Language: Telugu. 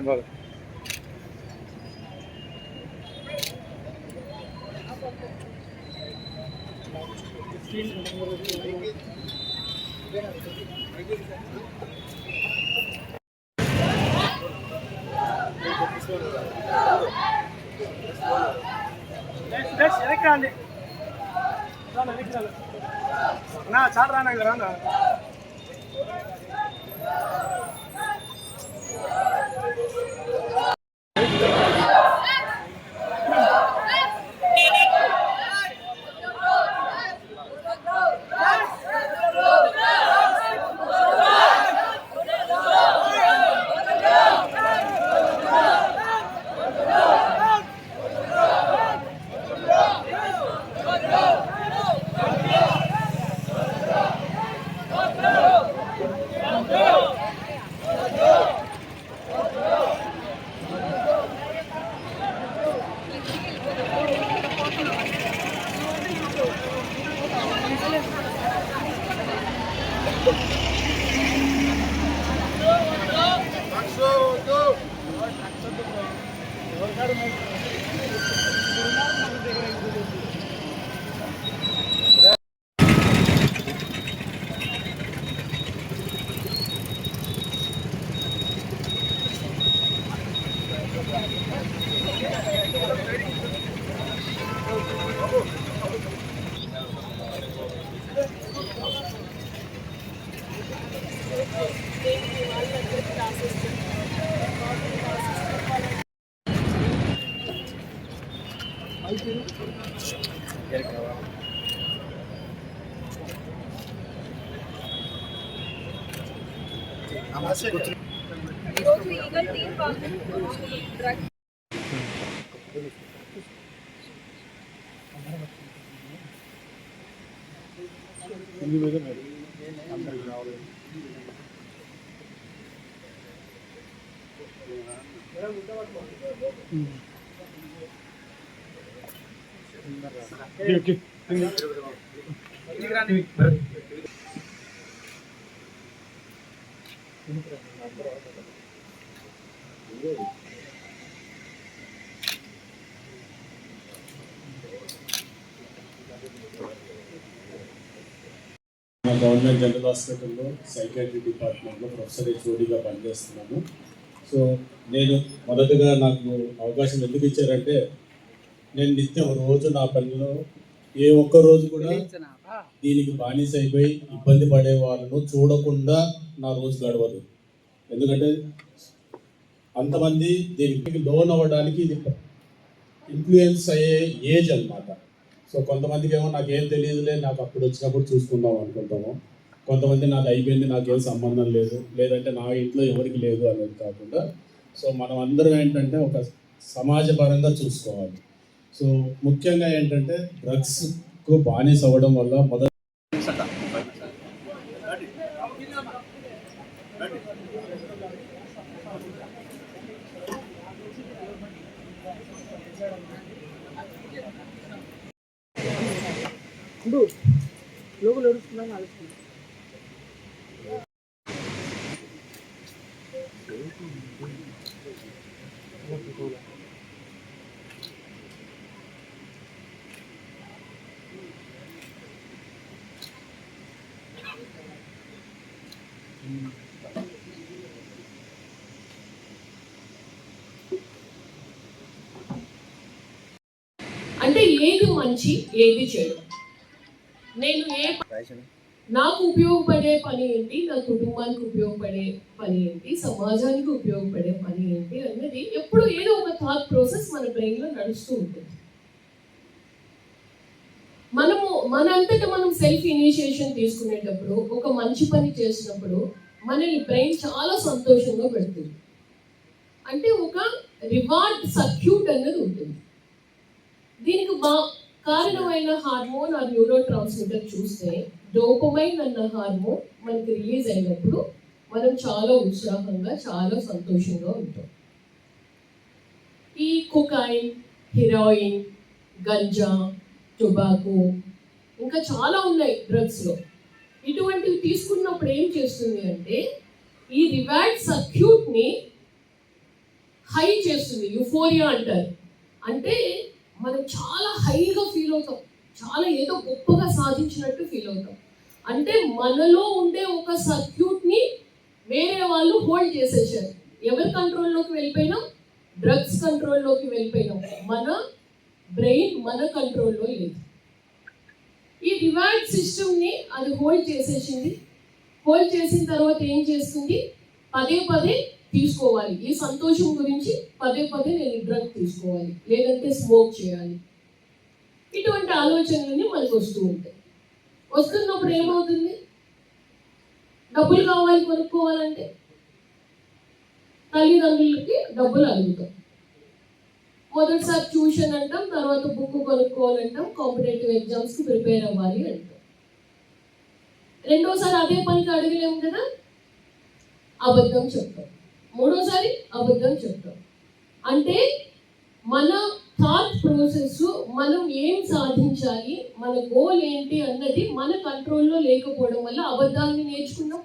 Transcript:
బాగా వెనక్కి నా చాలు రానా రానా ఈరోజు ఈగల్ టీం వాళ్ళు డ్రగ్ గవర్నమెంట్ జనరల్ హాస్పిటల్లో సైకాట్రీ డిపార్ట్మెంట్లో ప్రొఫెసర్ హెచ్ఓడిగా పనిచేస్తున్నాను. సో నేను మొదటగా నాకు అవకాశం ఎందుకు ఇచ్చారంటే నేను నిత్యం రోజు నా పనిలో ఏ ఒక్క రోజు కూడా దీనికి బానిస అయిపోయి ఇబ్బంది పడే వాళ్ళను చూడకుండా నా రోజు గడవదు. ఎందుకంటే అంతమంది దీనికి లోన్ అవ్వడానికి ఇది ఇన్ఫ్లుయెన్స్ అయ్యే ఏజ్ అన్నమాట. సో కొంతమందికి ఏమో నాకేం తెలియదులే, నాకు అప్పుడు వచ్చినప్పుడు చూసుకుందాం అనుకుంటాము. కొంతమంది నాకు అయిపోయింది, నాకేం సంబంధం లేదు, లేదంటే నా ఇంట్లో ఎవరికి లేదు అనేది కాకుండా సో మనం అందరం ఏంటంటే ఒక సమాజపరంగా చూసుకోవాలి. సో ముఖ్యంగా ఏంటంటే డ్రగ్స్కు బానిస అవ్వడం వల్ల మొదటి లోపల ఏడుస్తున్నాను ఆలోచిస్తున్నాను. అంటే ఏది మంచి ఏది చెడు, నేను నాకు ఉపయోగపడే పని ఏంటి, నా కుటుంబానికి ఉపయోగపడే పని ఏంటి, సమాజానికి ఉపయోగపడే పని ఏంటి అన్నది ఎప్పుడు ఏదో ఒక థాట్ ప్రాసెస్ మన బ్రెయిన్లో నడుస్తూ ఉంటుంది. మనంతటా మనం సెల్ఫ్ ఇనిషియేషన్ తీసుకునేటప్పుడు, ఒక మంచి పని చేసినప్పుడు మనల్ని బ్రెయిన్ చాలా సంతోషంగా పెడుతుంది. అంటే ఒక రివార్డ్ సర్క్యూట్ అన్నది ఉంటుంది. దీనికి కారణమైన హార్మోన్ ఆ న్యూరో ట్రాన్స్మిటర్ చూస్తే డోపమైన్ అన్న హార్మోన్ మనకి రిలీజ్ అయినప్పుడు మనం చాలా ఉత్సాహంగా, చాలా సంతోషంగా ఉంటాం. ఈ కొకైన్, హెరాయిన్, గంజా, టొబాకో ఇంకా చాలా ఉన్నాయి డ్రగ్స్లో. ఇటువంటివి తీసుకున్నప్పుడు ఏం చేస్తుంది అంటే ఈ రివార్డ్ సర్క్యూట్ని హై చేస్తుంది, యుఫోరియా అంటారు. అంటే మనం చాలా హైగా ఫీల్ అవుతాం, చాలా ఏదో గొప్పగా సాధించినట్టు ఫీల్ అవుతాం. అంటే మనలో ఉండే ఒక సర్క్యూట్ని వేరే వాళ్ళు హోల్డ్ చేసేసారు. ఎవరి కంట్రోల్లోకి వెళ్ళిపోయినాం? డ్రగ్స్ కంట్రోల్లోకి వెళ్ళిపోయినాం. మన బ్రెయిన్ మన కంట్రోల్లో లేదు. ఈ రివార్డ్ సిస్టమ్ని అది హోల్డ్ చేసేసింది. హోల్డ్ చేసిన తర్వాత ఏం చేస్తుంది? పదే పదే తీసుకోవాలి. ఈ సంతోషం గురించి పదే పదే నేను డ్రగ్ తీసుకోవాలి, లేదంటే స్మోక్ చేయాలి. ఇటువంటి ఆలోచనలన్నీ మనకు వస్తూ ఉంటాయి. వస్తున్నప్పుడు ఏమవుతుంది? డబ్బులు కావాలి కొనుక్కోవాలంటే తల్లిదండ్రులకి డబ్బులు అడుగుతాం. మొదటిసారి ట్యూషన్ అంటాం, తర్వాత బుక్ కొనుక్కోవాలంటాం, కాంపిటేటివ్ ఎగ్జామ్స్కి ప్రిపేర్ అవ్వాలి అంటాం. రెండోసారి అదే పనికి అడగలేము కదా, అబద్ధం చెప్తాం. మూడోసారి అబద్ధం చెప్తాం. అంటే మన థాట్ ప్రాసెస్, మనం ఏం సాధించాలి, మన గోల్ ఏంటి అన్నది మన కంట్రోల్లో లేకపోవడం వల్ల అబద్ధాన్ని నేర్చుకున్నాం.